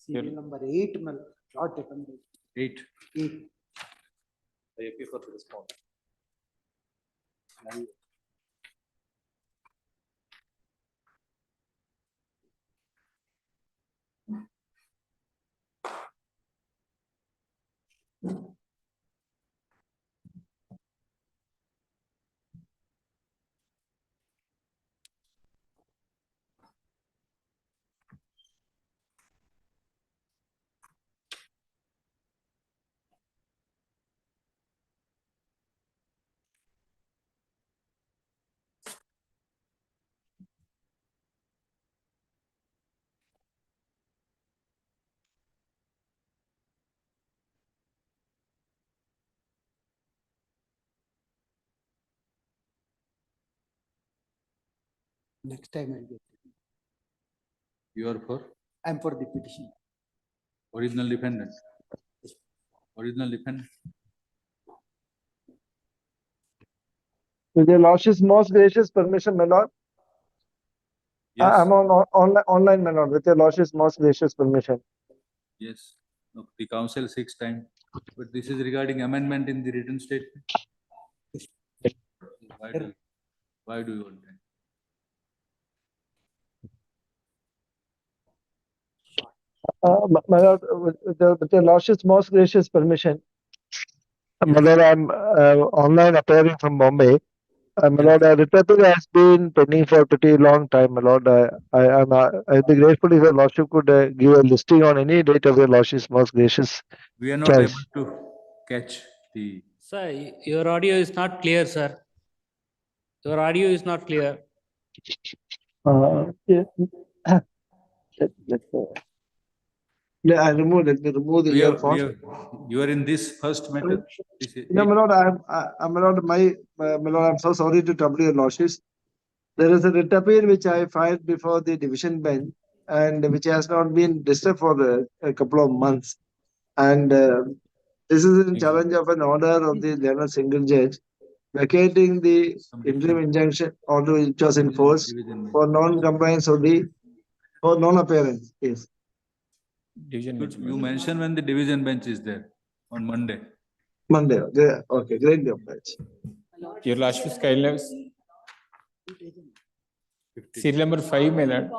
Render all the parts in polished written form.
Serial number 8, my lord, recommendation. 8. 8. I appeal for the response. Next time I'll get it. You are for I'm for the petition. original defendant. Original defendant. With your lordship's most gracious permission, my lord. Yes. I'm on online, my lord. With your lordship's most gracious permission. Yes. No, the council 6 times. But this is regarding amendment in the written statement. Why do you want that? My lord, with your lordship's most gracious permission, my lord, I'm online appearing from Bombay. My lord, writ appeal has been pending for a pretty long time, my lord. I'd be grateful if your lordship could give a listing on any date of your lordship's most gracious. We are not choice. able to catch the. Sir, your audio is not clear, sir. Your audio is not clear. Yeah. Let me remove the earphone. You are in this first matter. No, my lord, my lord, I'm so sorry to trouble your lordships. There is a writ appeal which I filed before the division bench and which has not been disturbed for a couple of months. And this is in challenge of an order of the learned single judge vacating the interim injunction order which was in force for non-compliance of the for non-appearance. Yes. You mentioned when the division bench is there on Monday. Monday. Okay, great job. Your lordship's kindness. Serial number 5, my lord.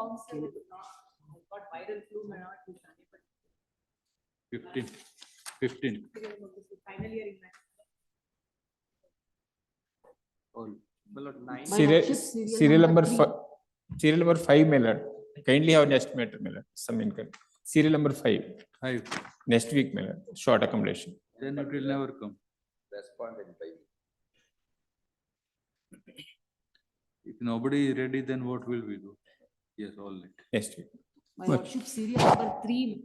15. Serial number 5, my lord. Kindly have next matter, my lord. Some income. Serial number 5. 5. Next week, my lord. Short accommodation. Then it will never come. Respondent by. If nobody is ready, then what will we do? Yes, all right. Next week. My lordship, serial number 3.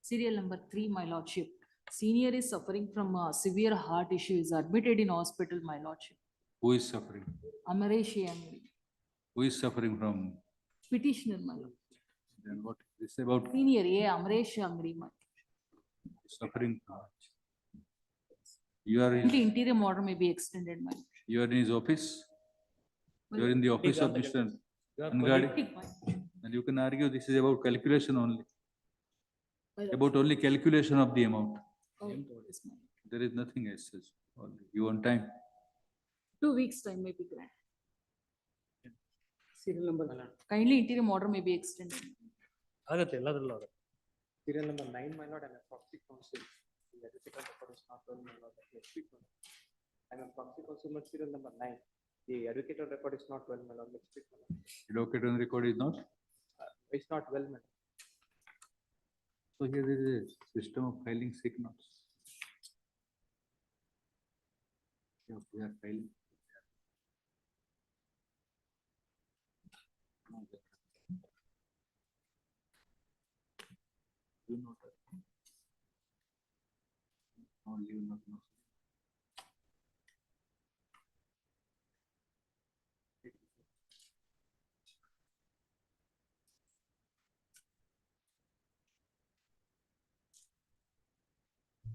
Serial number 3, my lordship. Senior is suffering from a severe heart issue. Is admitted in hospital, my lordship. Who is suffering? Amaresh Angri. Who is suffering from? Petitioner, my lord. Then what is this about? Senior, Amaresh Angri, my Suffering. You are lord. Interim order may be extended, my lord. You are in his office. You are in the office of Mr. Angadi. And you can argue this is about calculation only. About only calculation of the amount. Oh, yes, my lord. There is nothing as such. You want time? 2 weeks time may be granted. Serial number. Kindly interim order may be extended. Serial number 9, my lord, and a proxy counsel. The adjudicator record is not well, my lord. I'm a proxy counsel, serial number 9. The adjudicator record is not well, my lord. Let's speak, my lord. Adjudicator record is not? It's not well, my lord. So here there is a system of filing sick notes. Yeah, we are filing. Do not. Only not.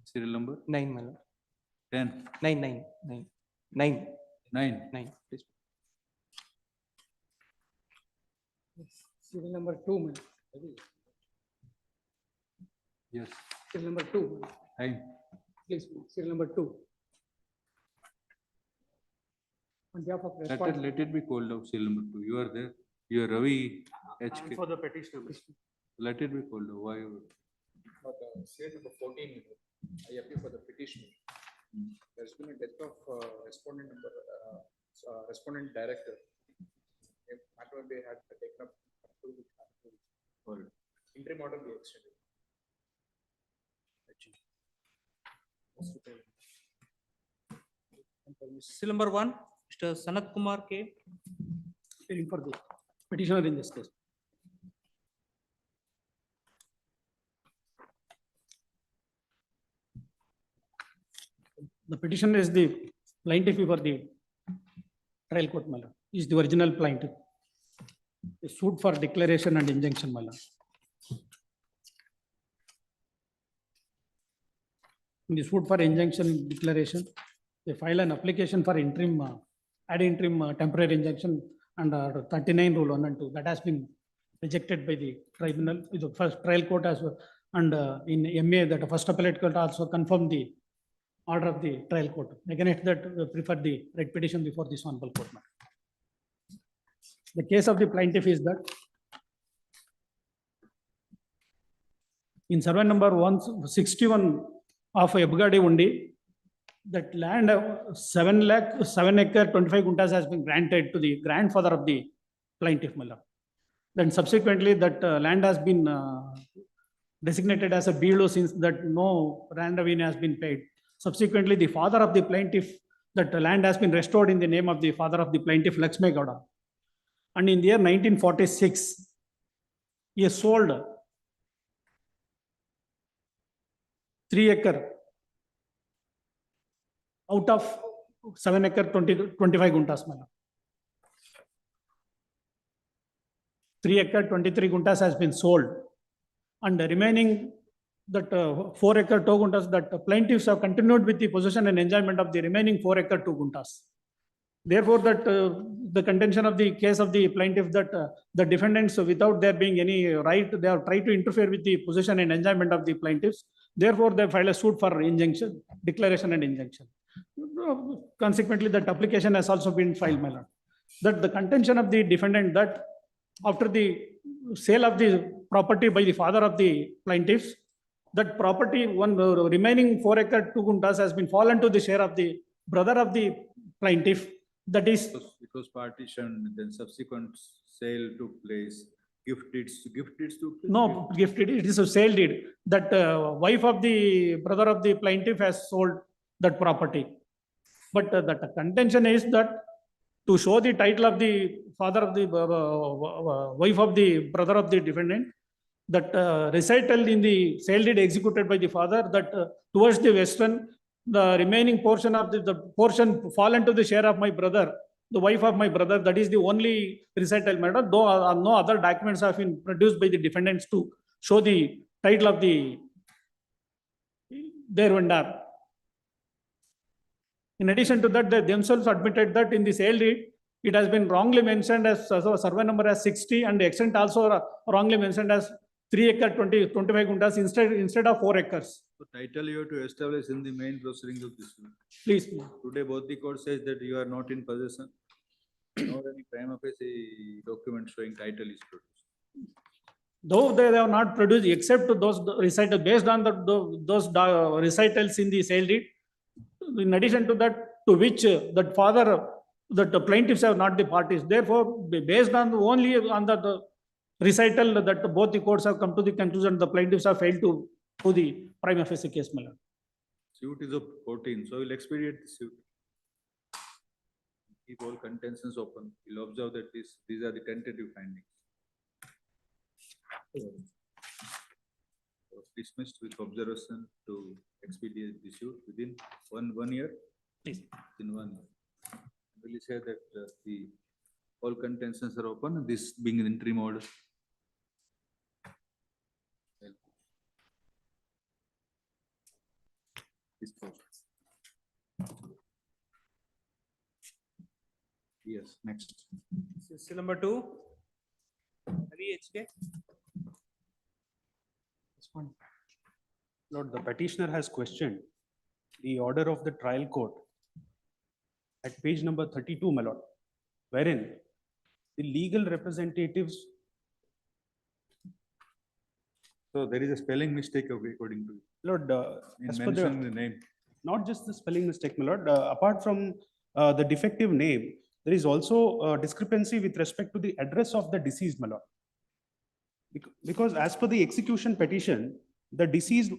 Serial number? 9, my lord. 10. 9. Please. Serial number 2, my lord. Yes. Serial number 2, Time. please, serial number 2. On behalf of Let respondent. it be called out, serial number 2. You are there. You are Ravi I'm HK. for the petitioner. Let it be called out. Why? For the serial number 14, I appeal for the petition. There's been a death of respondent number, respondent director. If matter they had taken up to Called. interim order be extended. Serial number 1, Mr. Sanat Kumar K. Appealing for the petitioner in this case. The petitioner is the plaintiff for the trial court, my lord. He is the original plaintiff. He sued for declaration and injunction, my lord. In the suit for injunction declaration, they file an application for interim, ad interim temporary injunction under 39 rule 1 and 2. That has been rejected by the tribunal, the first trial court as well. And in MA, that first appellate court also confirmed the order of the trial court. Against that, prefer the writ petition before this honorable court. The case of the plaintiff is that in survey number 161 of Ebgadi Undi, that land of 7 acre 25 guntas has been granted to the grandfather of the plaintiff, my lord. Then subsequently that land has been designated as a BLO since that no land revenue has been paid. Subsequently, the father of the plaintiff, that land has been restored in the name of the father of the plaintiff, Lakshmi Gowda. And in the year 1946, he has sold 3 acre out of 7 acre 25 guntas, my lord. 3 acre 23 guntas has been sold, and the remaining that 4 acre 2 guntas, that plaintiffs have continued with the possession and enjoyment of the remaining 4 acre 2 guntas. Therefore, that the contention of the case of the plaintiff, that the defendants, without there being any right, they have tried to interfere with the possession and enjoyment of the plaintiffs. Therefore, they filed a suit for injunction, declaration and injunction. Consequently, that application has also been filed, my lord. That the contention of the defendant, that after the sale of the property by the father of the plaintiffs, that property, one remaining 4 acre 2 guntas has been fallen to the share of the brother of the plaintiff. That is, It was partitioned, then subsequent sale took place. Gift deeds took place. no gifted, it is a sale deed. That wife of the brother of the plaintiff has sold that property. But that contention is that to show the title of the father of the wife of the brother of the defendant, that recital in the sale deed executed by the father, that towards the western, the remaining portion of the portion fallen to the share of my brother, the wife of my brother, that is the only recital matter, though no other documents have been produced by the defendants to show the title of their vendor. In addition to that, they themselves admitted that in the sale deed, it has been wrongly mentioned as survey number as 60, and the extent also wrongly mentioned as 3 acre 25 guntas instead of 4 acres. So title you have to establish in the main proceedings of this. Please. Today, both the court says that you are not in possession. Nor any prima facie document showing title is produced. Though they have not produced except those recitals based on those recitals in the sale deed. In addition to that, to which that father, that the plaintiffs have not the parties. Therefore, based on only on the recital, that both the courts have come to the conclusion the plaintiffs have failed to the prima facie case, my lord. Suit is of 14, so we'll expedite the suit. Keep all contentions open. We'll observe that these are the tentative findings. So dismissed with observation to expedite the suit within one year. Please. In 1 year. Will you say that the all contentions are open, this being an interim order? Yes, next. Serial number 2, Ravi HK. Lord, the petitioner has questioned the order of the trial court at page number 32, my lord, wherein the legal representatives, So there is a spelling mistake according to you. Lord, In as per mentioning the, the name. not just the spelling mistake, my lord, apart from the defective name, there is also a discrepancy with respect to the address of the deceased, my lord. Because as per the execution petition, the deceased,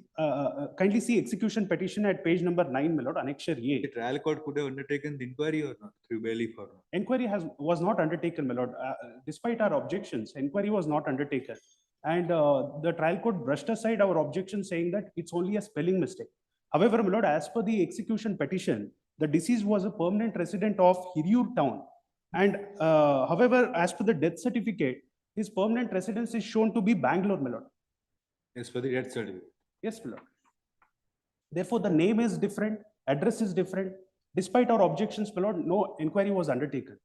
kindly see execution petition at page number 9, my lord, annexure The A. trial court could have undertaken the inquiry or not through bailiff or not. Inquiry was not undertaken, my lord. Despite our objections, inquiry was not undertaken. And the trial court brushed aside our objection, saying that it's only a spelling mistake. However, my lord, as per the execution petition, the deceased was a permanent resident of Hirur town. And however, as per the death certificate, his permanent residence is shown to be Bangalore, my lord. As per the death certificate. Yes, my lord. Therefore, the name is different, address is different. Despite our objections, my lord, no inquiry was undertaken.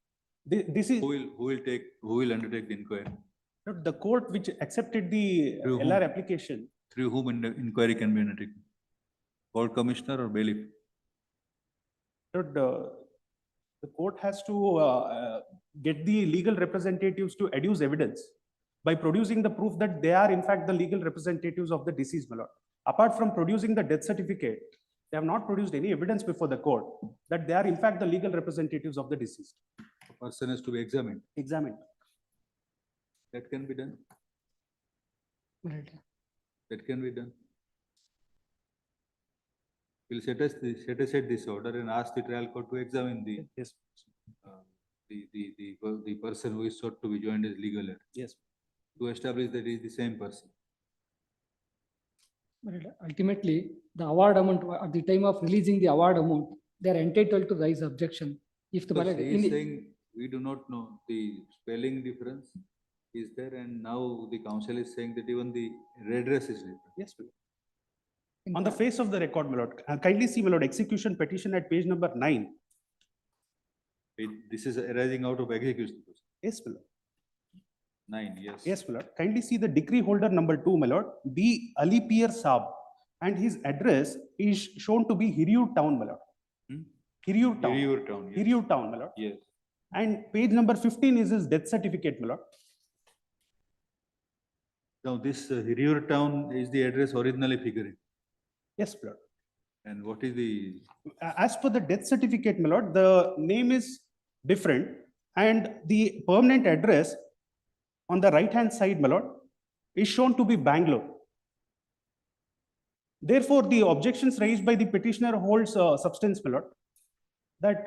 This is Who will undertake the inquiry? the court which accepted the Through whom? LR application. Through whom inquiry can be undertaken? Court commissioner or bailiff? Lord, the court has to get the legal representatives to adduce evidence by producing the proof that they are in fact the legal representatives of the deceased, my lord. Apart from producing the death certificate, they have not produced any evidence before the court that they are in fact the legal representatives of the deceased. The person is to be examined. Examined. That can be done. That can be done. We'll set aside this order and ask the trial court to examine Yes, the person who is sought to be joined as legal heir, yes. to establish that he is the same person. But ultimately, the award amount, at the time of releasing the award amount, they are entitled to raise objection. If the. Because he is saying we do not know the spelling difference is there, and now the council is saying that even the redress is different. Yes, my lord. On the face of the record, my lord, kindly see, my lord, execution petition at page number 9. This is arising out of execution. Yes, my lord. 9, yes. Yes, my lord. Kindly see the decree holder number 2, my lord, B. Ali Pier Saab, and his address is shown to be Hirur town, my lord. Hmm? Hirur town. Hirur town, yes. Hirur town, my lord. Yes. And page number 15 is his death certificate, my lord. Now this Hirur town is the address originally figuring. Yes, my lord. And what is the, As per the death certificate, my lord, the name is different and the permanent address on the right-hand side, my lord, is shown to be Bangalore. Therefore, the objections raised by the petitioner holds substance, my lord, that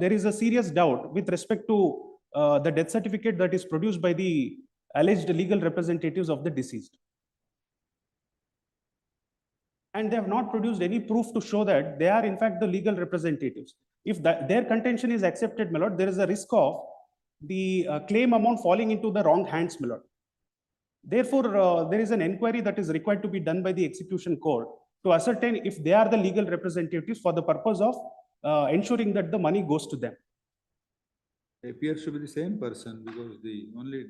there is a serious doubt with respect to the death certificate that is produced by the alleged legal representatives of the deceased. And they have not produced any proof to show that they are in fact the legal representatives. If their contention is accepted, my lord, there is a risk of the claim amount falling into the wrong hands, my lord. Therefore, there is an inquiry that is required to be done by the execution court to ascertain if they are the legal representatives for the purpose of ensuring that the money goes to them. it appears to be the same person because the only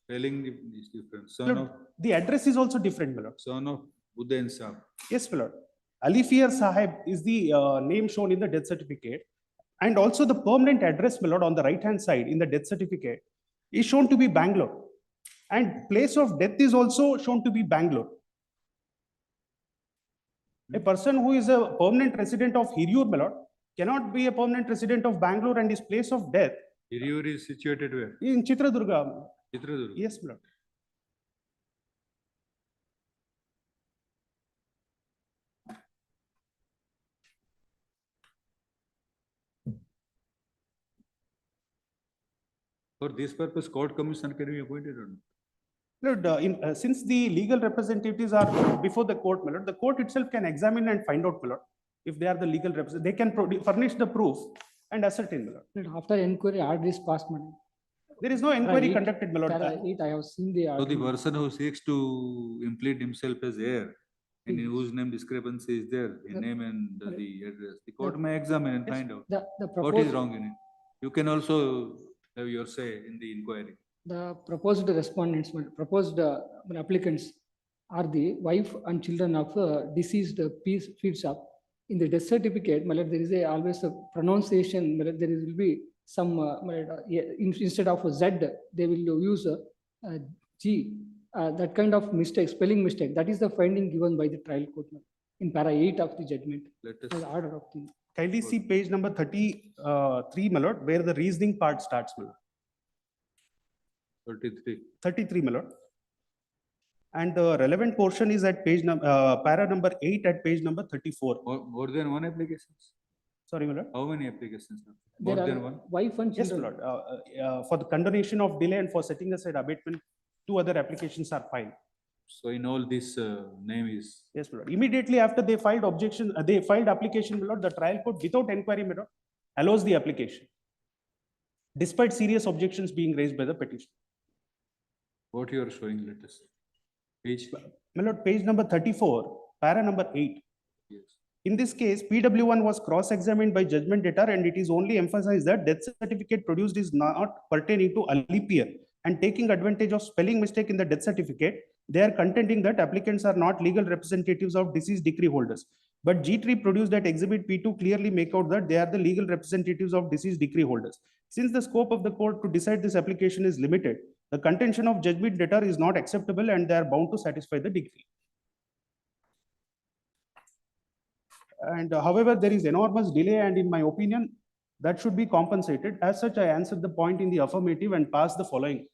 spelling is different. Lord, the address is also different, my lord. Son of Buddha and Saab. Yes, my lord. Ali Fier Sahib is the name shown in the death certificate. And also the permanent address, my lord, on the right-hand side in the death certificate is shown to be Bangalore. And place of death is also shown to be Bangalore. A person who is a permanent resident of Hirur, my lord, cannot be a permanent resident of Bangalore, and his place of death Hirur is situated where? in Chitradurga. Chitradurga. Yes, my lord. For this purpose, court commissioner can be appointed or not? Lord, since the legal representatives are before the court, my lord, the court itself can examine and find out, my lord, if they are the legal representatives. They can furnish the proof and ascertain, my lord. After inquiry, order is passed, madam. There is no inquiry Right. conducted, my lord. I have seen the. So the order. person who seeks to implead himself as heir, and in whose name discrepancy is there, the name and the address, the court may examine and Yes. find out The what is proposed, wrong in it. You can also have your say in the inquiry. the proposed respondents, proposed applicants are the wife and children of deceased field shop. In the death certificate, my lord, there is always a pronunciation, my lord, there will be some, my lord, instead of a Z, they will use a G. That kind of mistake, spelling mistake, that is the finding given by the trial court my lord, in para 8 of the judgment. Let The us, order of the. Kindly see page number 33, my lord, where the reasoning part starts, my lord. 33. 33, my lord. And the relevant portion is at para number 8 at page number 34. More than one applications? Sorry, my lord. How many applications? There More are than one? wife and Yes, my children. lord. For the condonation of delay and for setting aside abatement, 2 other applications are filed. So in all this name is, Yes, my lord. Immediately after they filed objection, they filed application, my lord, the trial court without inquiry, my lord, allows the application, despite serious objections being raised by the petition. what you are showing, let us. Page, My lord, page number 34, para number 8. yes. In this case, PW1 was cross-examined by judgment debtor, and it is only emphasized that death certificate produced is not pertaining to a leap year, and taking advantage of spelling mistake in the death certificate, they are contending that applicants are not legal representatives of deceased decree holders. But G3 produced at exhibit P2 clearly make out that they are the legal representatives of deceased decree holders. Since the scope of the court to decide this application is limited, the contention of judgment debtor is not acceptable and they are bound to satisfy the decree. And however, there is enormous delay, and in my opinion, that should be compensated. As such, I answered the point in the affirmative and passed the following.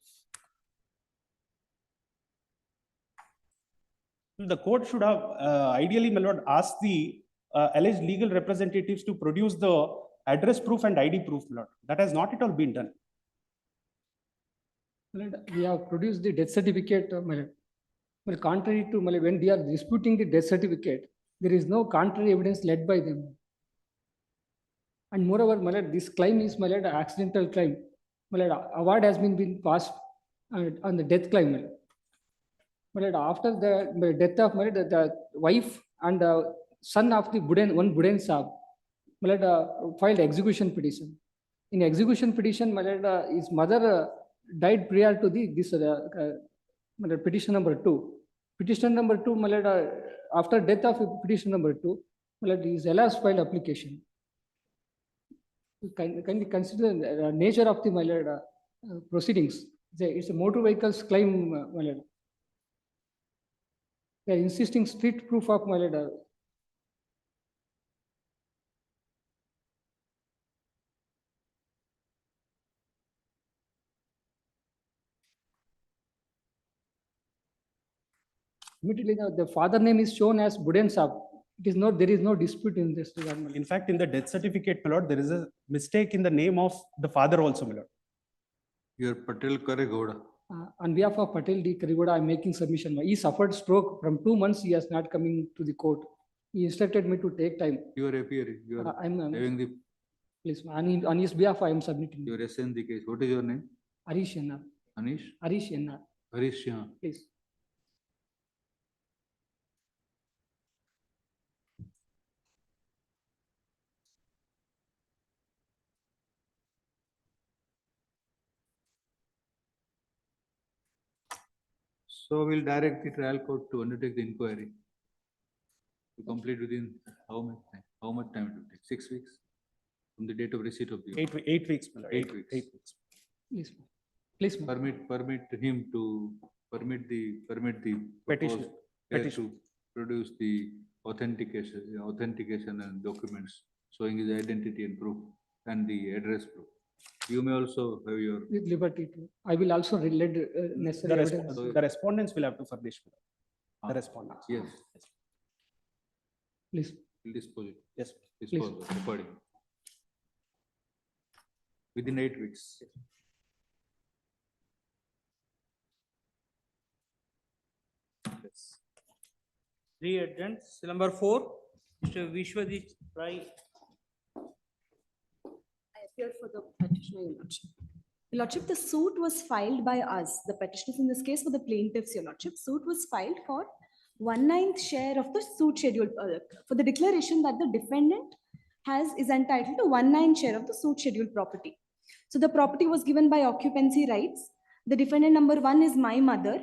The court should have ideally, my lord, asked the alleged legal representatives to produce the address proof and ID proof, my lord. That has not at all been done. My lord, we have produced the death certificate, my lord. Well, contrary to, my lord, when they are disputing the death certificate, there is no contrary evidence led by them. And moreover, my lord, this claim is, my lord, an accidental claim. My lord, award has been passed on the death claim, my lord. My lord, after the death of, my lord, the wife and the son of the one Buden Saab, my lord, filed execution petition. In execution petition, my lord, his mother died prior to this my lord, petition number 2. Petition number 2, my lord, after death of petition number 2, my lord, his LS filed application. Can we consider the nature of the, my lord, proceedings? It's a motor vehicles claim, my lord. They are insisting strict proof of, my lord. Immediately, the father name is shown as Buden Saab. It is not, there is no dispute in this regard, my lord. In fact, in the death certificate, my lord, there is a mistake in the name of the father also, my lord. Your Patel Karegoda. On behalf of Patel D. Karigoda, I am making submission. He suffered stroke from 2 months. He has not coming to the court. He instructed me to take time. You are appearing, you are I'm, having the, please, on his behalf, I am submitting. your SN the case. What is your name? Harish Yennar. Anish? Harish Yennar, Harish, yeah. please. So we'll direct the trial court to undertake the inquiry. To complete within how much time? How much time it will take? 6 weeks? From the date of receipt of the. 8 weeks, my lord. 8 weeks. 8 weeks. Please, please. Permit him to, permit the Petition. proposed heir Petition. to produce the authentication and documents showing his identity and proof and the address proof. You may also have your, With liberty to, I will also relate The, necessary evidence. the respondents will have to furnish, my lord. The respondents. yes, Please, will dispose it, Yes. dispose of according. Within 8 weeks. Yes. Re-adjourned. Number 4, Mr. Vishwadit Rai. I appear for the petitioner, Your Lordship. Your Lordship, the suit was filed by us, the petitioners in this case for the plaintiffs, Your Lordship. Suit was filed for 1/9 share of the suit schedule, for the declaration that the defendant is entitled to 1/9 share of the suit schedule property. So the property was given by occupancy rights. The defendant number 1 is my mother,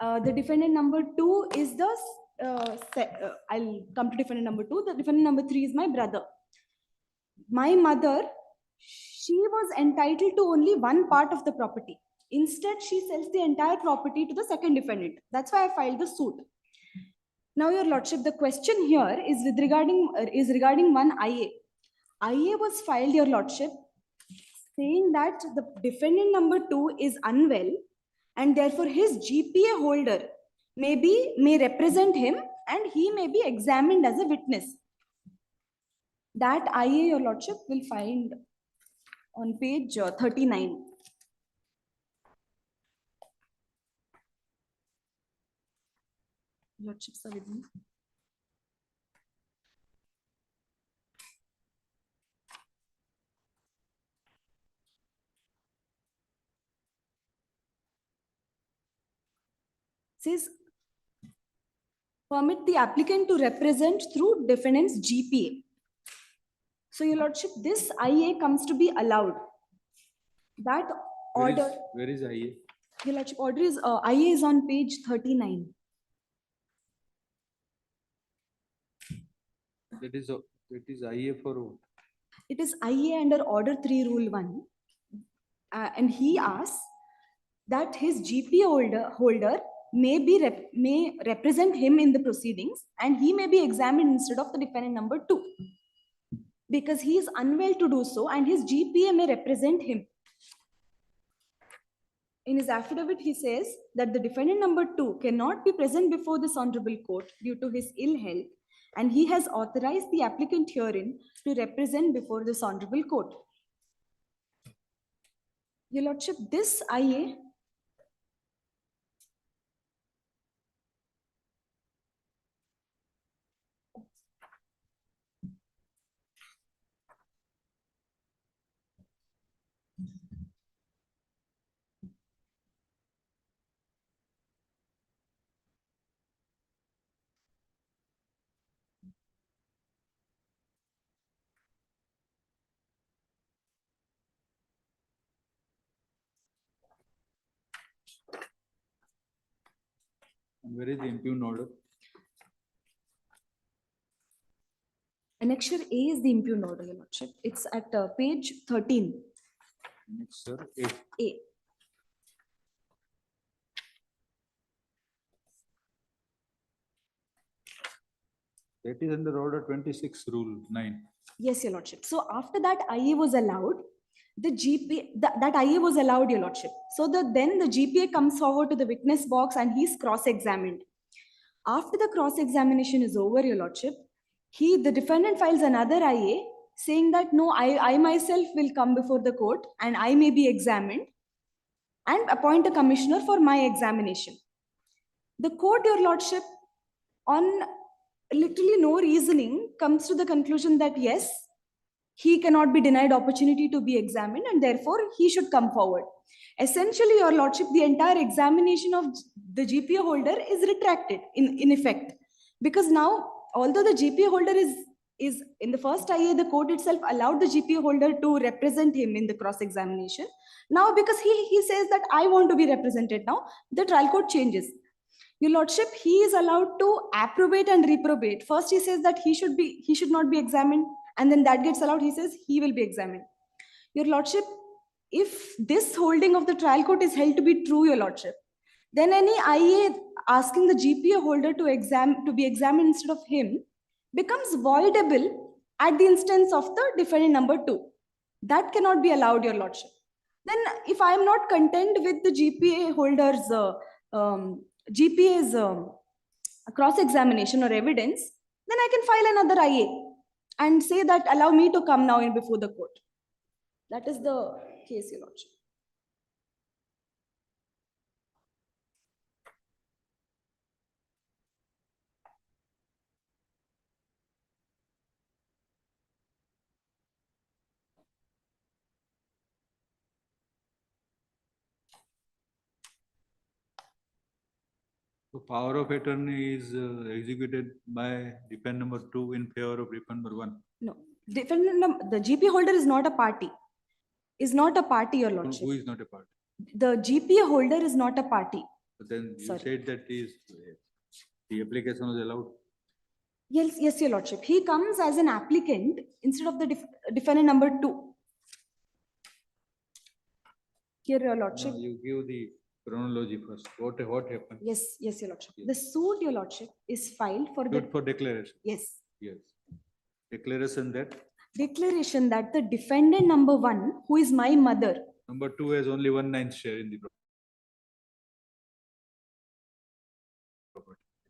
The defendant number 2 is the, I'll come to defendant number 2. The defendant number 3 is my brother. My mother, she was entitled to only one part of the property. Instead, she sells the entire property to the second defendant. That's why I filed the suit. Now, Your Lordship, the question here is regarding one IA. IA was filed, Your Lordship, saying that the defendant number 2 is unwell and therefore his GPA holder may represent him and he may be examined as a witness. That IA, Your Lordship, will find on page 39. Lordships are with me. Says, permit the applicant to represent through defendant's GPA. So, Your Lordship, this IA comes to be allowed. That order, Where is IA? Your Lordship, order is, IA is on page 39. That is IA for what? It is IA under Order 3 Rule 1. And he asks that his GPA holder may represent him in the proceedings and he may be examined instead of the defendant number 2. Because he is unwell to do so and his GPA may represent him. In his affidavit, he says that the defendant number 2 cannot be present before this honorable court due to his ill health, and he has authorized the applicant herein to represent before this honorable court. Your Lordship, this IA And where is the impugned order? Annexure A is the impugned order, Your Lordship. It's at page 13. Next, sir. A. A. That is under order 26 rule 9. Yes, Your Lordship. So after that IA was allowed, the GPA, that IA was allowed, Your Lordship. So then the GPA comes forward to the witness box and he's cross-examined. After the cross-examination is over, Your Lordship, the defendant files another IA saying that no, I myself will come before the court and I may be examined and appoint a commissioner for my examination. The court, Your Lordship, on literally no reasoning, comes to the conclusion that yes, he cannot be denied opportunity to be examined and therefore he should come forward. Essentially, Your Lordship, the entire examination of the GPA holder is retracted in effect. Because now, although the GPA holder is in the first IA, the court itself allowed the GPA holder to represent him in the cross-examination. Now, because he says that I want to be represented now, the trial court changes. Your Lordship, he is allowed to approbate and reprobate. First, he says that he should not be examined, and then that gets allowed. He says he will be examined. Your Lordship, if this holding of the trial court is held to be true, Your Lordship, then any IA asking the GPA holder to be examined instead of him becomes voidable at the instance of the defendant number 2. That cannot be allowed, Your Lordship. Then, if I am not content with the GPA holder's GPA's cross-examination or evidence, then I can file another IA and say that allow me to come now in before the court. That is the case, Your Lordship. So power of attorney is executed by defendant number 2 in favor of defendant number 1. No, the GPA holder is not a party. Is not a party, Your Lordship. Who is not a party? The GPA holder is not a party. But then you Sorry. said that the application was allowed. Yes, your lordship. He comes as an applicant instead of the defendant number 2. Here, your lordship. No, you give the chronology first. What happened? Yes, your lordship. Yes. The suit, your lordship, is filed for the, Good for declaration. yes, Yes. Declaration that declaration that the defendant number 1, who is my mother, number 2 has only 1/9 share in the property.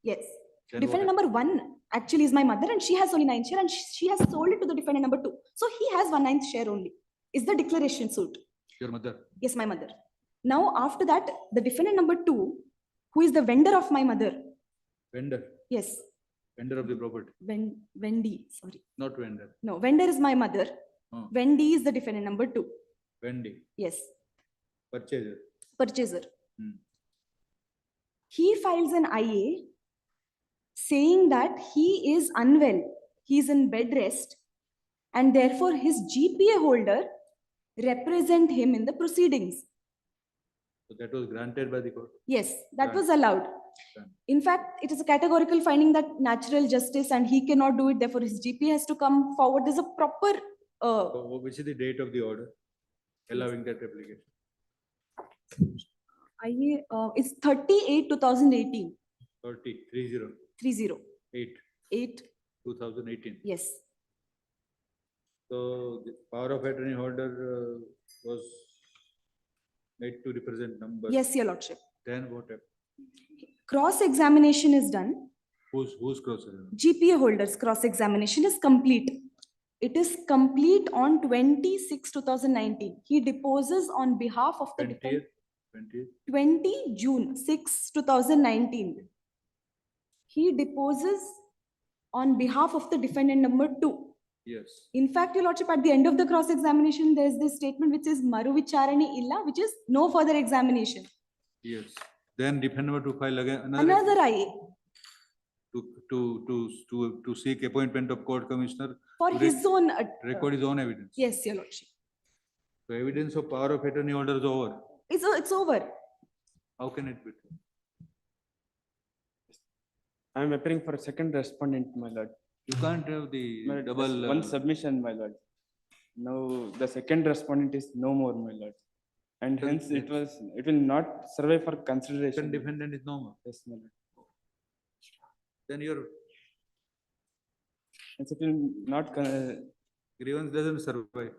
yes. Then Defendant what number 1 actually is my mother and she has only 9 share and she has sold it to the defendant number 2. So he has 1/9 share only. Is the declaration suit? Your mother. Yes, my mother. Now, after that, the defendant number 2, who is the vendor of my mother, Vendor. yes, Vendor of the property. Wendy, sorry. Not vendor. No, vendor is my mother. Oh. Wendy is the defendant number 2. Vending. Yes, Purchaser. purchaser. Hmm. He files an IA saying that he is unwell, he is in bed rest, and therefore his GPA holder represent him in the proceedings. So that was granted by the court. Yes, that Done. was allowed. Done. In fact, it is a categorical finding that natural justice and he cannot do it, therefore his GPA has to come forward. There's a proper, So which is the date of the order allowing that application? IA, it's 38/2018, 30 30, 8 8, 2018. yes. So the power of attorney holder was made to represent number. Yes, your lordship. Then what happened? Cross-examination is done. Who's crossing? GPA holders cross-examination is complete. It is complete on 26/2019. He deposes on behalf of the 20th, defendant. 20th. 20 June 6, 2019. He deposes on behalf of the defendant number 2. Yes. In fact, your lordship, at the end of the cross-examination, there's this statement which says Maru Vicharani illa, which is no further examination. Yes. Then defendant to file again Another IA to seek appointment of court commissioner for to his own. record his own evidence. Yes, your lordship. So evidence of power of attorney holder is over. It's over. How can it be? I am appearing for a second respondent, my lord. You can't have the My lord, double. just one submission, my lord. Now the second respondent is no more, my lord. And Then hence it will not survive for second consideration. defendant is no more. Yes, my lord. Then your Hence it will not, grievance doesn't survive.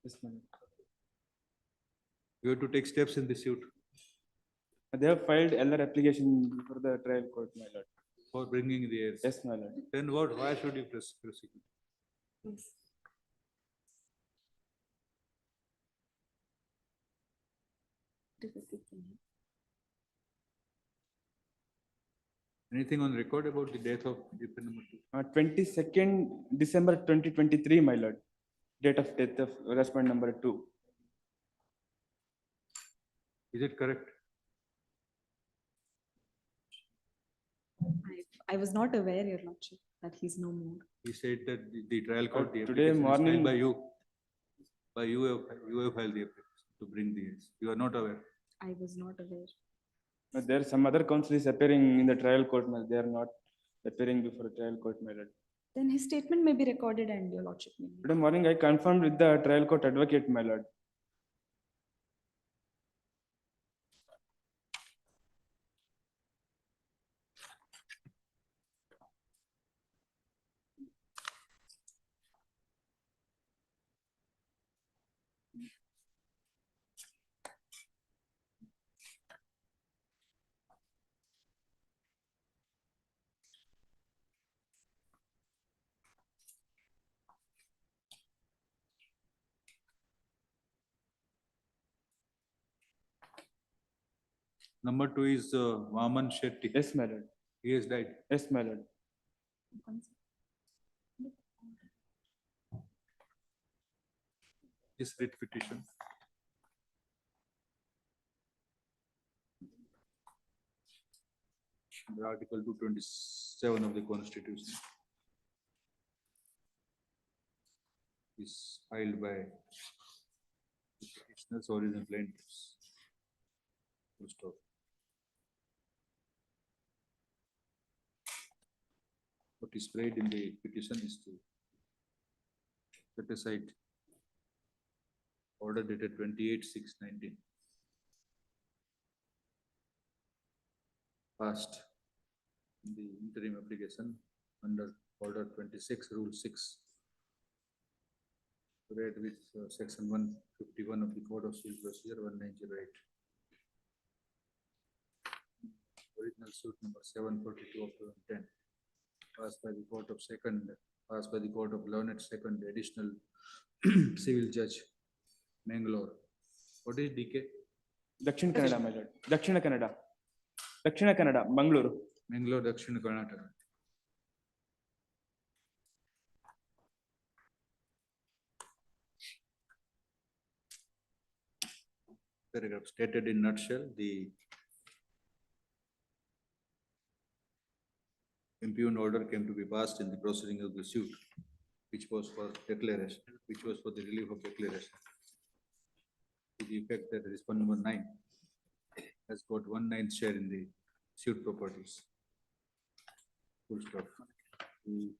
yes, my lord. You have to take steps in the suit They have filed LR application before the trial court, my lord. for bringing the heirs. Yes, my lord. Then what? Why should you prosecute? Yes. Anything on record about the death of defendant number 2? 22nd December 2023, my lord. Date of death of respondent number 2. Is it correct? I was not aware, your lordship, that he's no more. He said that the trial court, the today application is filed morning- by you. By you have filed the application to bring the heirs. You are not aware. I was not aware. But there are some other counsel is appearing in the trial court, my lord. They are not appearing before the trial court, my lord. Then his statement may be recorded and your lordship may. Today morning I confirmed with the trial court advocate, my lord. Number 2 is Vaman Shetty. Yes, my lord. He has died. Yes, my lord. This writ petition. Under Article 227 of the Constitution is filed by the petitioners or in the plaintiffs. Full stop. What is prayed in the petition is to set aside order dated 28/6/19. Passed in the interim application under order 26, rule 6. Read with section 151 of the Code of Civil Procedure 1908. Original suit number 742 of 2010. Passed by the Court of Learned Second Additional Civil Judge, Mangalore. What is DK? Dakshin Kannada, my lord. Dakshina Kannada. Dakshina Kannada, Mangaluru. Mangalore, Dakshina Karnataka. Paragraph stated in nutshell, the impugned order came to be passed in the proceeding of the suit, which was for declaration, which was for the relief of declaration. To the effect that respondent number 9 has got 1/9 share in the suit properties. Full stop. The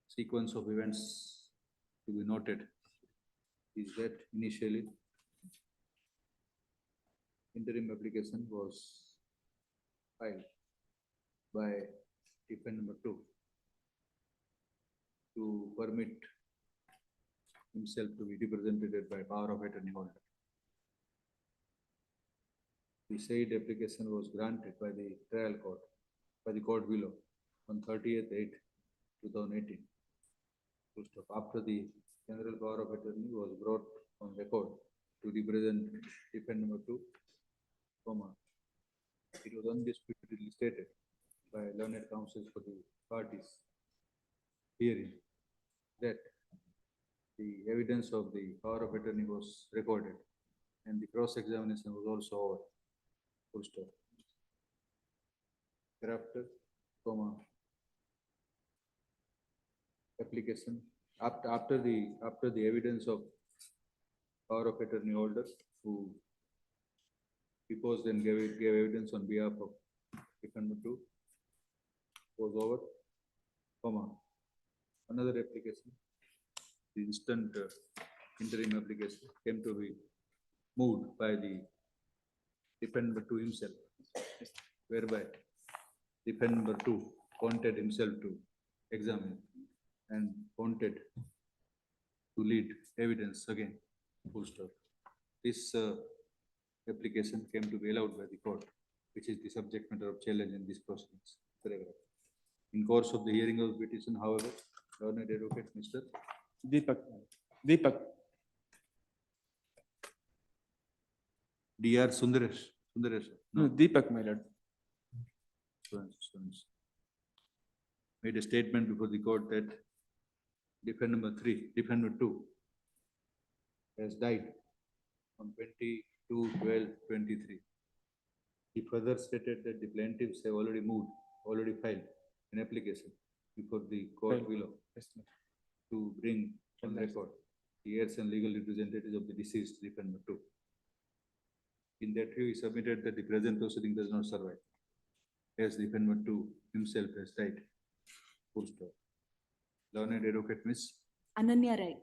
sequence of events to be noted is that initially interim application was filed by defendant number 2 to permit himself to be represented by power of attorney holder. The said application was granted by the trial court, by the court below, on 30th/8/2018. Full stop. After the general power of attorney was brought on record to represent defendant number 2, it was undisputedly stated by learned counsels for the parties hearing that the evidence of the power of attorney was recorded and the cross-examination was also over. Full stop. Thereafter, application after the evidence of power of attorney holder who deposed and gave evidence on behalf of defendant 2 was over, another application, the instant interim application came to be moved by the defendant 2 himself, whereby defendant 2 wanted himself to examine and wanted to lead evidence again. Full stop. This application came to be allowed by the court, which is the subject matter of challenge in this proceedings. Paragraph. In course of the hearing of the petition, however, learned advocate Mr. Deepak. D.R. Sundaresh. No, Deepak, my lord. Made a statement before the court that defendant number 3, defendant 2 has died on 22/12/23. He further stated that the plaintiffs have already filed an application before the court below to bring on record the heirs and legal representatives of the deceased defendant 2. In that view, he submitted that the present proceeding does not survive, as defendant 2 himself has died. Full stop. Learned advocate Miss. Ananya Rai.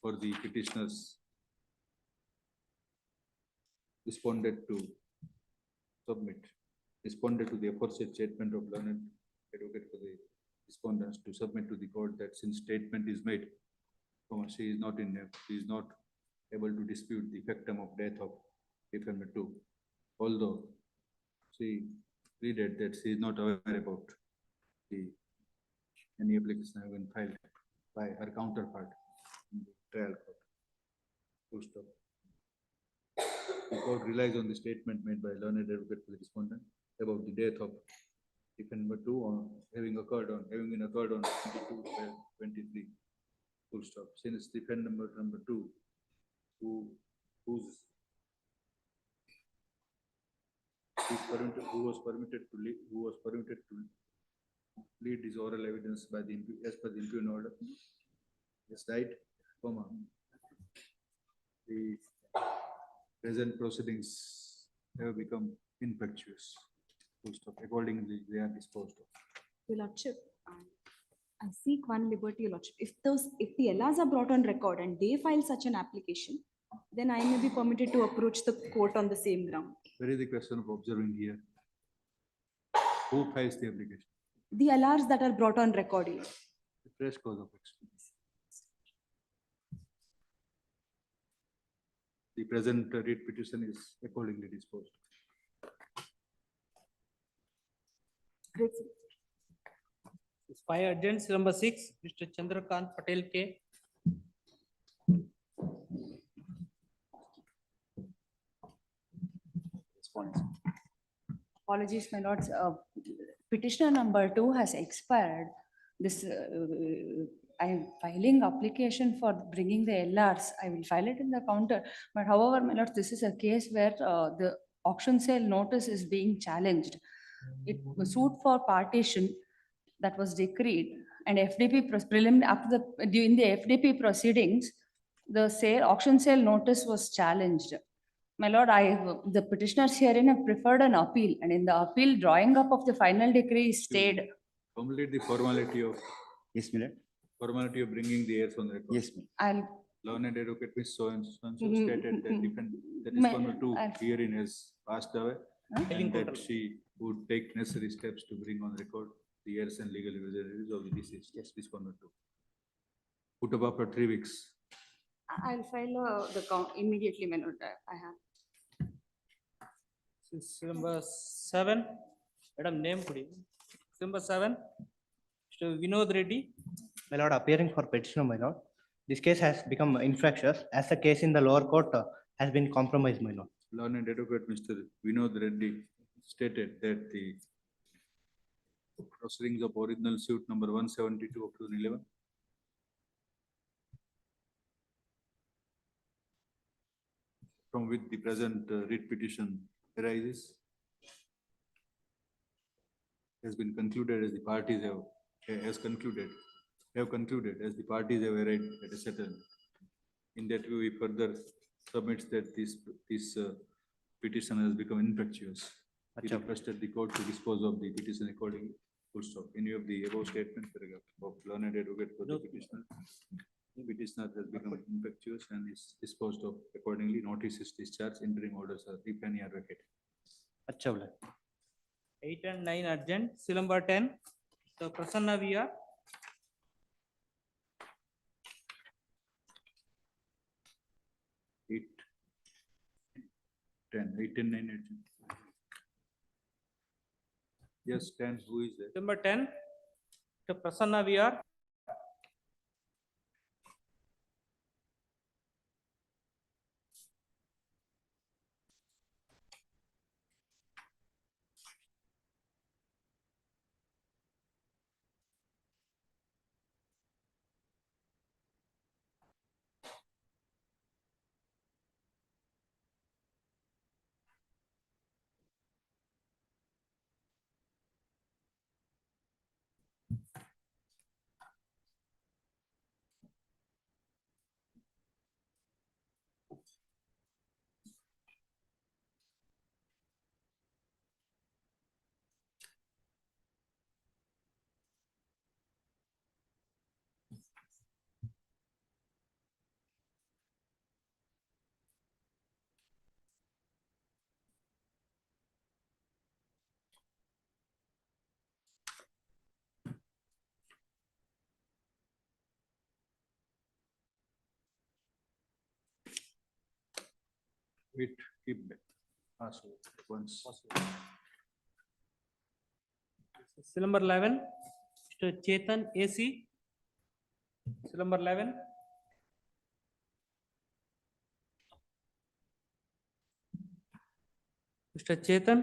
For the petitioners responded to the aforesaid statement of learned advocate for the respondents to submit to the court that since statement is made, she is not able to dispute the factum of death of defendant 2, although she pleaded that she is not aware about any application have been filed by her counterpart in the trial court. Full stop. The court relies on the statement made by learned advocate for the respondent about the death of defendant 2 having been occurred on 22/12/23. Full stop. Since defendant number 2 who was permitted to lead his oral evidence by as per the impugned order has died, the present proceedings have become infectious. Full stop. Accordingly, they are disposed of. Your Lordship, I seek one liberty, Your Lordship. If the LRs are brought on record and they file such an application, then I may be permitted to approach the court on the same ground. Where is the question of observing here? Who files the application? The LRs that are brought on record, Your Lordship. The fresh cause of action. The present writ petition is accordingly disposed. Great, sir. Fire agents number 6, Mr. Chandrakant Patel K. Apologies, my lords. Petitioner number 2 has expired. This, I am filing application for bringing the LRs. I will file it in the counter. But however, my lords, this is a case where the auction sale notice is being challenged. It was suit for partition that was decreed, and FDP after during the FDP proceedings, the auction sale notice was challenged. My lord, the petitioners herein have preferred an appeal, and in the appeal, drawing up of the final decree is stayed. Complete the formality of. Yes, my lord. Formality of bringing the heirs on record. Yes, ma'am. I'll, Learned advocate Miss so and so Mhm, stated that mhm. that Ma- respondent to I'll- herein has passed away. Huh? And that she would take necessary steps to bring on record the heirs and legal representatives of the deceased. Yes, respondent to. Put up after 3 weeks. I'll file the count immediately, my lord. I have. This is number 7, Madam name please. Number 7, Mr. Vinod Reddy. My lord, appearing for petitioner, my lord. This case has become infractious as the case in the lower court has been compromised, my lord. Learned advocate Mr. Vinod Reddy stated that the proceedings of original suit number 172 of 2011 from which the present writ petition arises has been concluded as the parties have concluded as the parties have arrived at a settlement. In that way, we further submits that this petition has become infractious. We requested the court to dispose of the petition accordingly. Full stop. In view of the above statement, paragraph of learned advocate for the petitioner, the petitioner has become infractious and is disposed of accordingly. Notice is discharged. Interim orders are repany are vacated. Acha, my lord. 8 and 9 urgent. Seal number 10, Mr. Prasanna VR. Eight, 10, 8 and 9. Yes, 10. Who is there? Number 10, Mr. Prasanna VR. Wait, keep back. So once. Seal number 11, Mr. Chetan AC. Seal number 11. Mr. Chetan.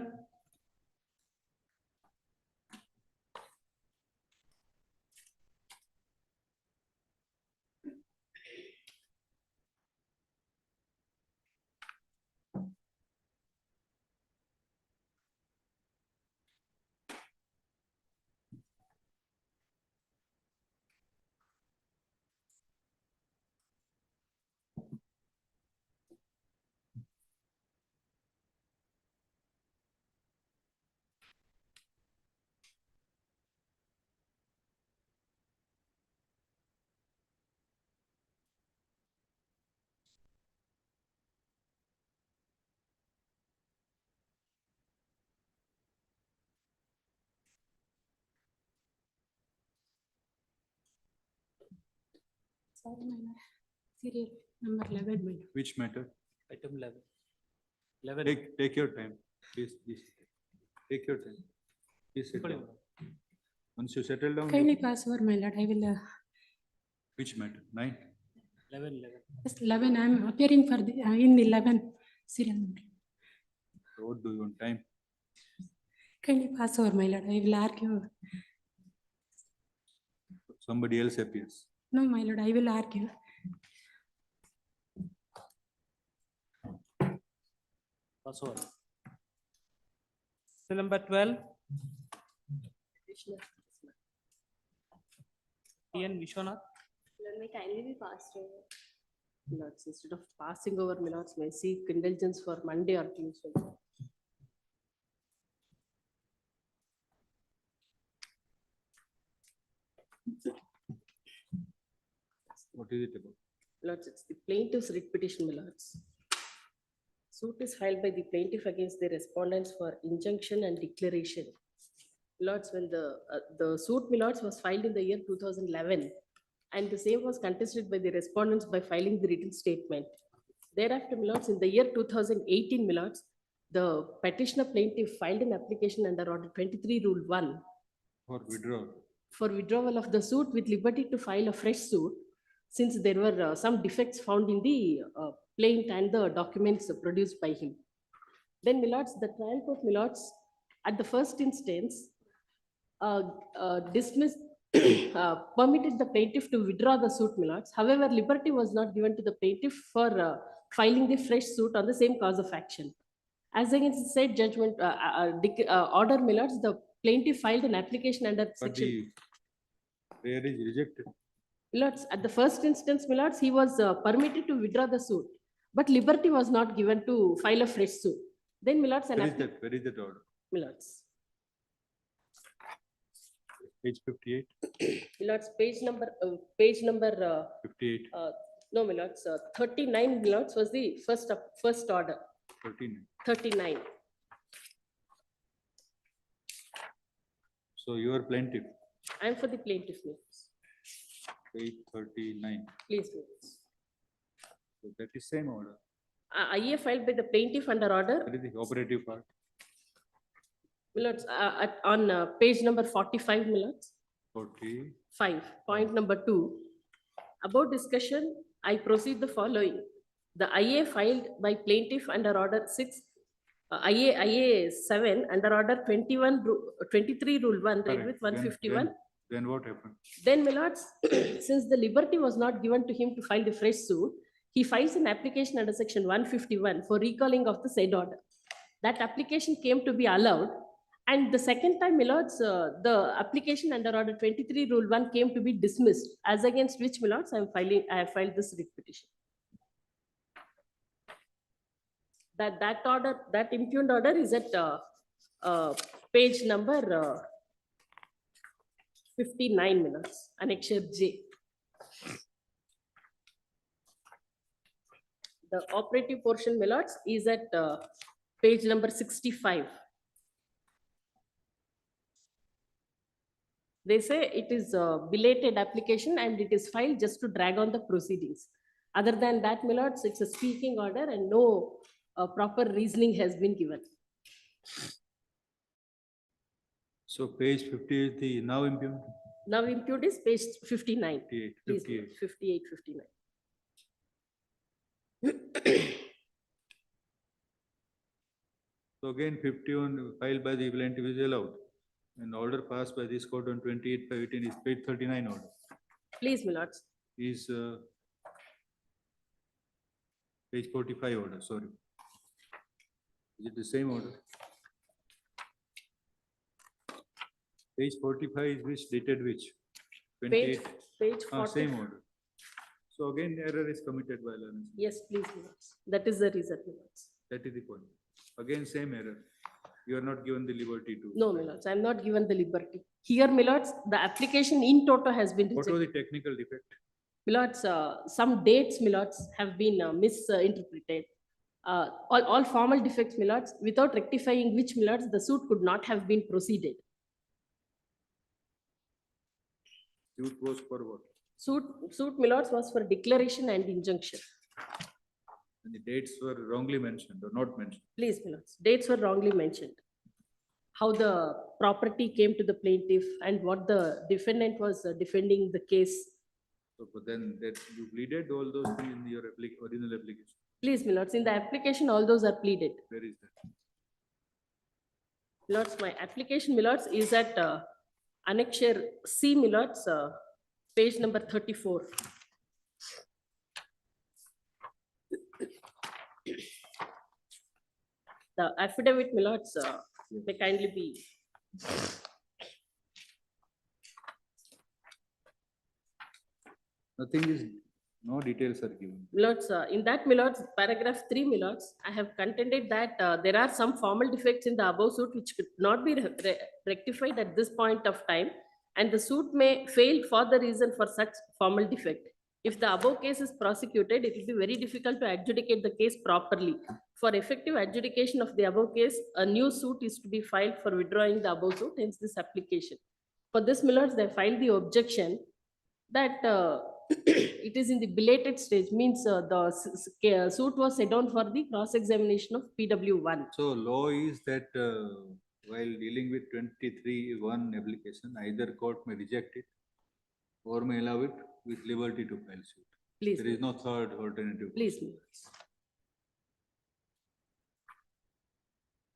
Sorry, my lord. Serial number 11, my lord. Which matter? Item 11. 11. Take your time, please. Take your time. Please sit down. Once you settle down. Kindly pass over, my lord. I will, Which matter? 9? 11. just 11, I am appearing for the, in 11 serial number. So what do you want? Time? Kindly pass over, my lord. I will argue. Somebody else appears. No, my lord, I will argue. Pass over. Serial number 12. T.N. Vishwanath. May kindly be passed over. Lords, instead of passing over, my lords may seek indulgence for Monday or Tuesday. What is it about? Lords, it's the plaintiff's writ petition, my lords. Suit is filed by the plaintiff against the respondents for injunction and declaration. Lords, when the suit, my lords, was filed in the year 2011, and the same was contested by the respondents by filing the written statement. Thereafter, my lords, in the year 2018, my lords, the petitioner plaintiff filed an application under Order 23 Rule 1 For withdrawal. for withdrawal of the suit with liberty to file a fresh suit, since there were some defects found in the plaint and the documents produced by him. Then, my lords, the trial court, my lords, at the first instance, dismissed, permitted the plaintiff to withdraw the suit, my lords. However, liberty was not given to the plaintiff for filing the fresh suit on the same cause of action. As against said judgment order, my lords, the plaintiff filed an application under But section. the prayer is rejected. Lords, at the first instance, my lords, he was permitted to withdraw the suit, but liberty was not given to file a fresh suit. Then, my lords, Where is that order? my lords, Page 58? my lords, page number 58, no, my lords, 39, my lords, was the first order. 13. 39. So you are plaintiff, I am for the plaintiff, my lords. page 39. Please, my lords. So that is same order. IA filed by the plaintiff under order. That is the operative part. My lords, on page number 45, my lords. 45. Point number 2. About discussion, I proceed the following. The IA filed by plaintiff under order 6, IA 7 under order 23 Rule 1 read Correct. with 151. Then what happened? Then, my lords, since the liberty was not given to him to file the fresh suit, he files an application under section 151 for recalling of the said order. That application came to be allowed, and the second time, my lords, the application under order 23 Rule 1 came to be dismissed, as against which, my lords, I have filed this writ petition. That order, that impugned order is at page number 59, my lords, annexure J. The operative portion, my lords, is at page number 65. They say it is a belated application and it is filed just to drag on the proceedings. Other than that, my lords, it's a speaking order and no proper reasoning has been given. So page 50 is the now impugned? Now impugned is page 59. 58, Please, 58. 58, 59. So again, 51 filed by the plaintiff is allowed. And order passed by this court on 28/18 is page 39 order. Please, my lords. Is page 45 order, sorry. Is it the same order? Page 45 is which, dated which? 28. Page 40. Same order. So again, error is committed by Lawrence. Yes, please, my lords. That is the reason, my lords. That is the point. Again, same error. You are not given the liberty to. No, my lords, I am not given the liberty. Here, my lords, the application in toto has been What was rejected. the technical defect? My lords, some dates, my lords, have been misinterpreted. All formal defects, my lords, without rectifying which, my lords, the suit could not have been proceeded. Suit was for what? Suit my lords was for declaration and injunction. And the dates were wrongly mentioned or not mentioned. Please, my lords, dates were wrongly mentioned. How the property came to the plaintiff and what the defendant was defending the case. So, but then that you pleaded all those things in your original application. Please, my lords, in the application, all those are pleaded. Where is that? Lords, my application, my lords, is at annexure C, my lords, page number 34. The affidavit, my lords, may kindly be. Nothing is, no details are given. Milords, in that, Milords, paragraph 3, Milords, I have contended that there are some formal defects in the above suit which could not be rectified at this point of time, and the suit may fail for the reason for such formal defect. If the above case is prosecuted, it will be very difficult to adjudicate the case properly. For effective adjudication of the above case, a new suit is to be filed for withdrawing the above suit, hence this application. For this, Milords, they filed the objection that it is in the belated stage, means the suit was set down for the cross-examination of PW1. So law is that while dealing with 23(1) application, either court may reject it or may allow it with liberty to file suit. Please. There is no third alternative. Please, Milords.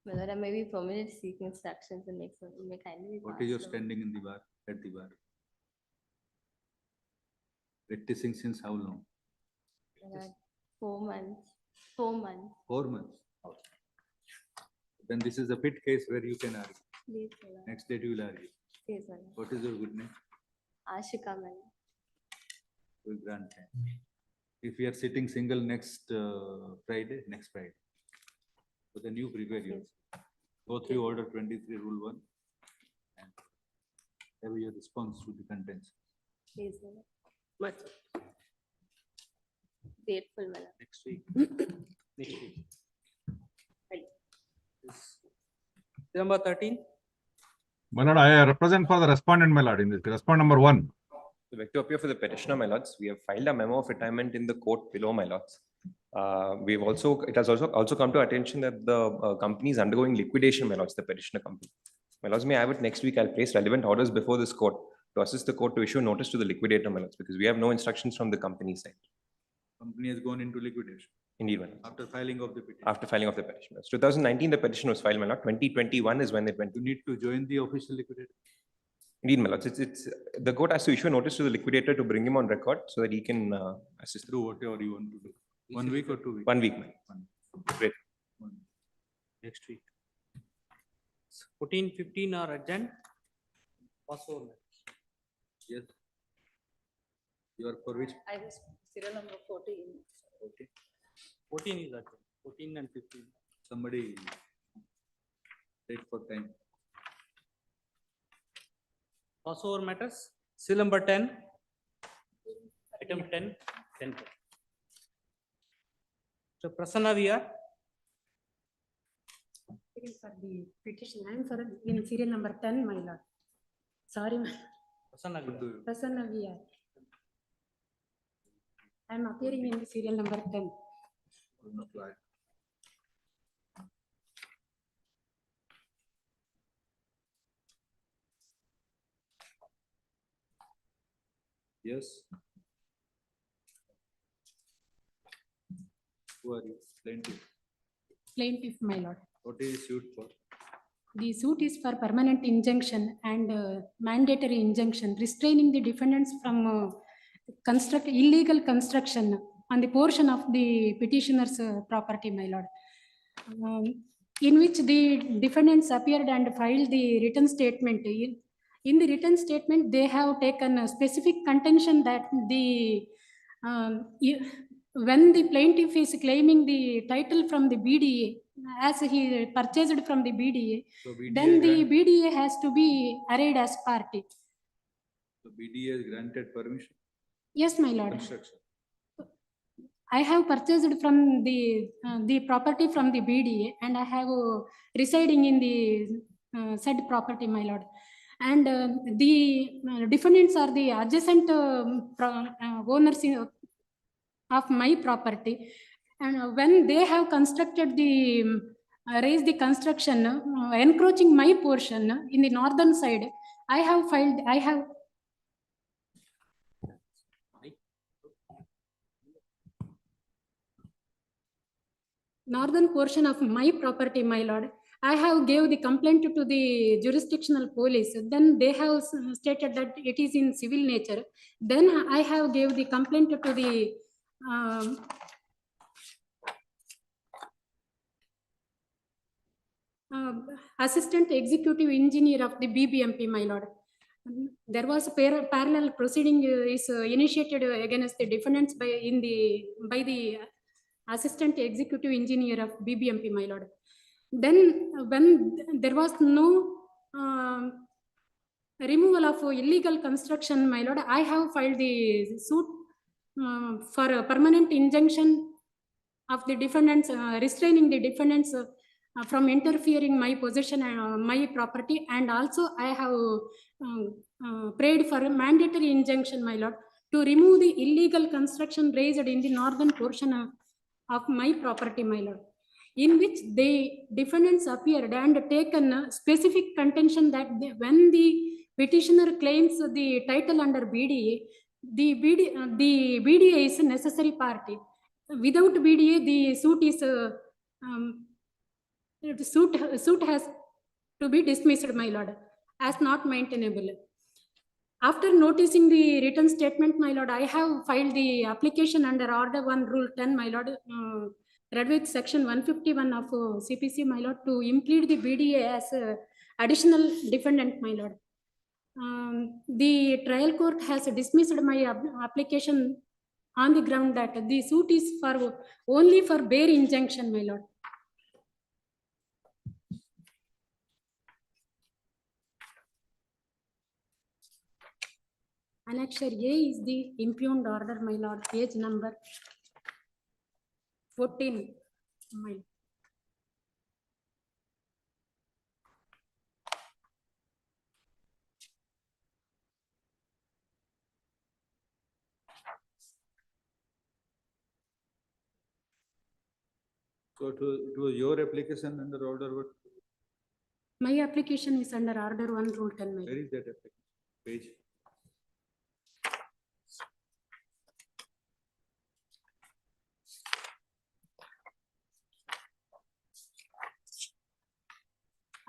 Whether I may be permitted to seek instructions and make some, may kindly. What is your standing in the bar, at the bar? Practicing since how long? 4 months. 4 months. 4 months. Then this is a fit case where you can argue. Please, Lord. Next date you will argue. Please, Lord. What is your good name? Ashika, madam. We grant time. If we are sitting single next Friday, so then you prepare yours. Go through order 23 rule 1 and have your response to the contents. Please, Lord. Much. Grateful, madam. Next week. Next week. Number 13. My lord, I represent for the respondent, my lord, in this respondent number 1. So, back to appear for the petitioner, my lords, we have filed a memo of retirement in the court below, my lords. It has also come to attention that the company is undergoing liquidation, my lords, the petitioner company. My lords, may I have it next week? I'll place relevant orders before this court to assist the court to issue notice to the liquidator, my lords, because we have no instructions from the company side. Company has gone into liquidation. Indeed, my lords. After filing of the petition. After filing of the petition. 2019, the petition was filed, my lord. 2021 is when it went. You need to join the official liquidator. Indeed, my lords. It's the court has to issue a notice to the liquidator to bring him on record so that he can assist. Do whatever you want to do. 1 week or 2 weeks? 1 week, my lord. Great. Next week. 14, 15 are adjourned. Passover. Yes. You are for which? I was serial number 14. Okay. 14 is adjourned. 14 and 15. Somebody take for time. Passover matters. Seal number 10. Item 10. 10. So Prasanna, we are. For the petition, I am for in serial number 10, my lord. Sorry, Prasanna, we are. Prasanna, we are. I am appearing in the serial number 10. Yes. Who are you? Plaintiff. Plaintiff, my lord. What is suit for? The suit is for permanent injunction and mandatory injunction, restraining the defendants from illegal construction on the portion of the petitioner's property, my lord. In which the defendants appeared and filed the written statement. In the written statement, they have taken a specific contention that when the plaintiff is claiming the title from the BDA, as he purchased from the BDA, So BDA then the BDA has to be arrayed as party. So BDA has granted permission. Yes, my lord. Construction. I have purchased from the property from the BDA and I have residing in the said property, my lord. And the defendants are the adjacent owners of my property. And when they have constructed the, raised the construction, encroaching my portion in the northern side, I have northern portion of my property, my lord. I have gave the complaint to the jurisdictional police. Then they have stated that it is in civil nature. Then I have gave the complaint to the assistant executive engineer of the BBMP, my lord. There was a parallel proceeding is initiated against the defendants by the assistant executive engineer of BBMP, my lord. Then when there was no removal of illegal construction, my lord, I have filed the suit for a permanent injunction of the defendants, restraining the defendants from interfering my possession and my property. And also I have prayed for a mandatory injunction, my lord, to remove the illegal construction raised in the northern portion of my property, my lord, in which the defendants appeared and taken a specific contention that when the petitioner claims the title under BDA, the BDA is a necessary party. Without BDA, the suit is suit has to be dismissed, my lord, as not maintainable. After noticing the written statement, my lord, I have filed the application under Order 1 Rule 10, my lord, read with Section 151 of CPC, my lord, to implead the BDA as a additional defendant, my lord. The trial court has dismissed my application on the ground that the suit is for only for bare injunction, my lord. Annexure A is the impugned order, my lord, page number 14, my lord. So it was your application under order what? My application is under Order 1 Rule 10, my lord. Where is that application? Page?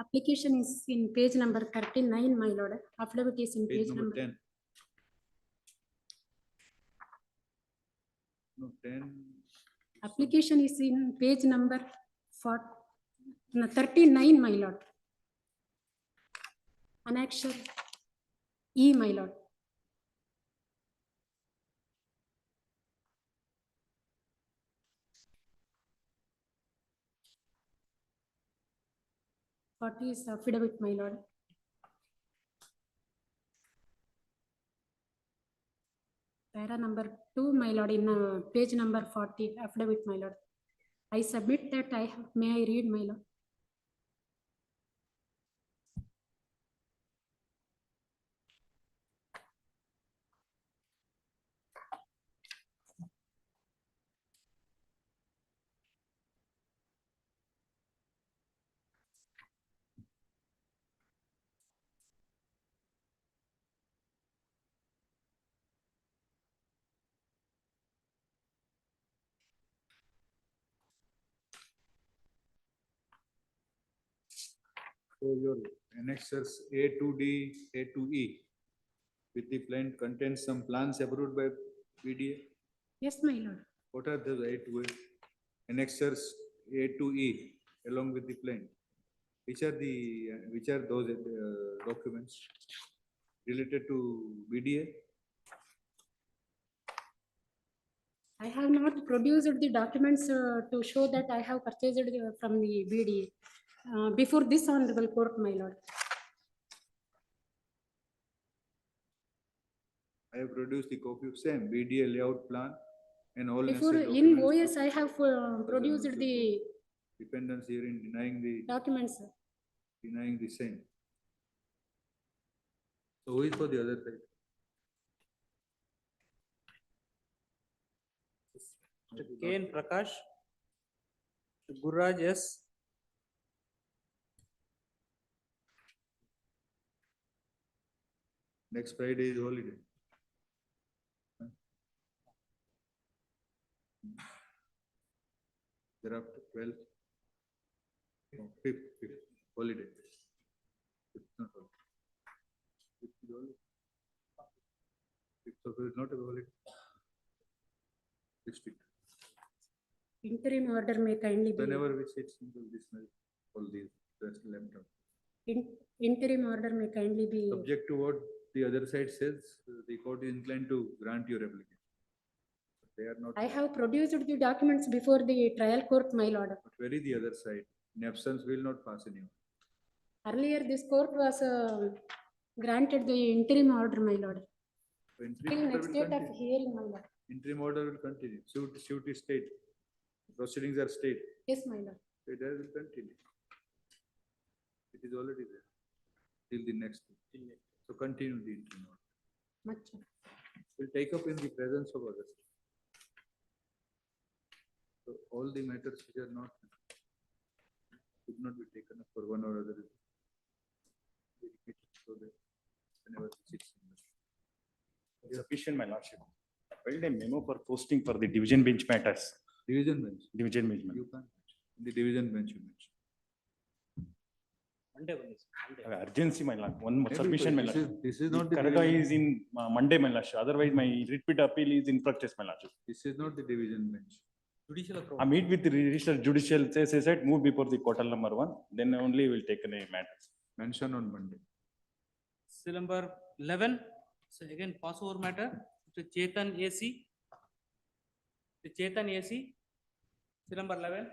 Application is in page number 39, my lord. Affidavit is in Page page number number 10. No, 10. Application is in page number 39, my lord. Annexure E, my lord. What is affidavit, my lord? Para number 2, my lord, in page number 40, affidavit, my lord. I submit that may I read, my lord? So your annexures A to D, A to E with the plan contains some plans approved by BDA. Yes, my lord. What are those A to E? Annexures A to E along with the plan? Which are those documents related to BDA? I have not produced the documents to show that I have purchased from the BDA before this honorable court, my lord. I have produced the copy of same BDA layout plan and all Before necessary in documents. OS, I have produced the Dependence here in denying the documents. denying the same. So who is for the other side? Mr. K. N. Prakash. Mr. Gurraj S. Next Friday is holiday. Thereafter 12th. No, 5th, holiday. 5th not holiday. 5th is holiday. 5th of April is not a holiday. 16th. Interim order may kindly be, Whenever we sit single dismiss all these, rest left out. interim order may kindly be, Subject to what the other side says, the court is inclined to grant your application. They are not. I have produced the documents before the trial court, my lord. But where is the other side? In absence will not pass anyone. Earlier, this court was granted the interim order, my lord. So interim Till order next will date of continue. hearing, my lord. Interim order will continue. Suit is state. Proceedings are state. Yes, my lord. So it will continue. It is already there. Till the next. So continue the interim order. Much. Will take up in the presence of others. So all the matters which are not, should not be taken up for one or other reason. So that whenever it sits in the- Sufficient, my lordship. I filed a memo for posting for the division bench matters. Division bench. Division bench. You can't. In the division bench you mentioned. Monday, Monday. Urgency, my lord. One more Maybe submission, my this lordship. this is not the Karnataka division. is in Monday, my lordship. Otherwise, my repeat appeal is in practice, my lordship. This is not the division bench. Judicial I approval. meet with the registered judicial, said, move before the portal number 1, then only will take any matters. Mention on Monday. Seal number 11. So again, passover matter. Mr. Chetan AC. The Chetan AC. Seal number 11.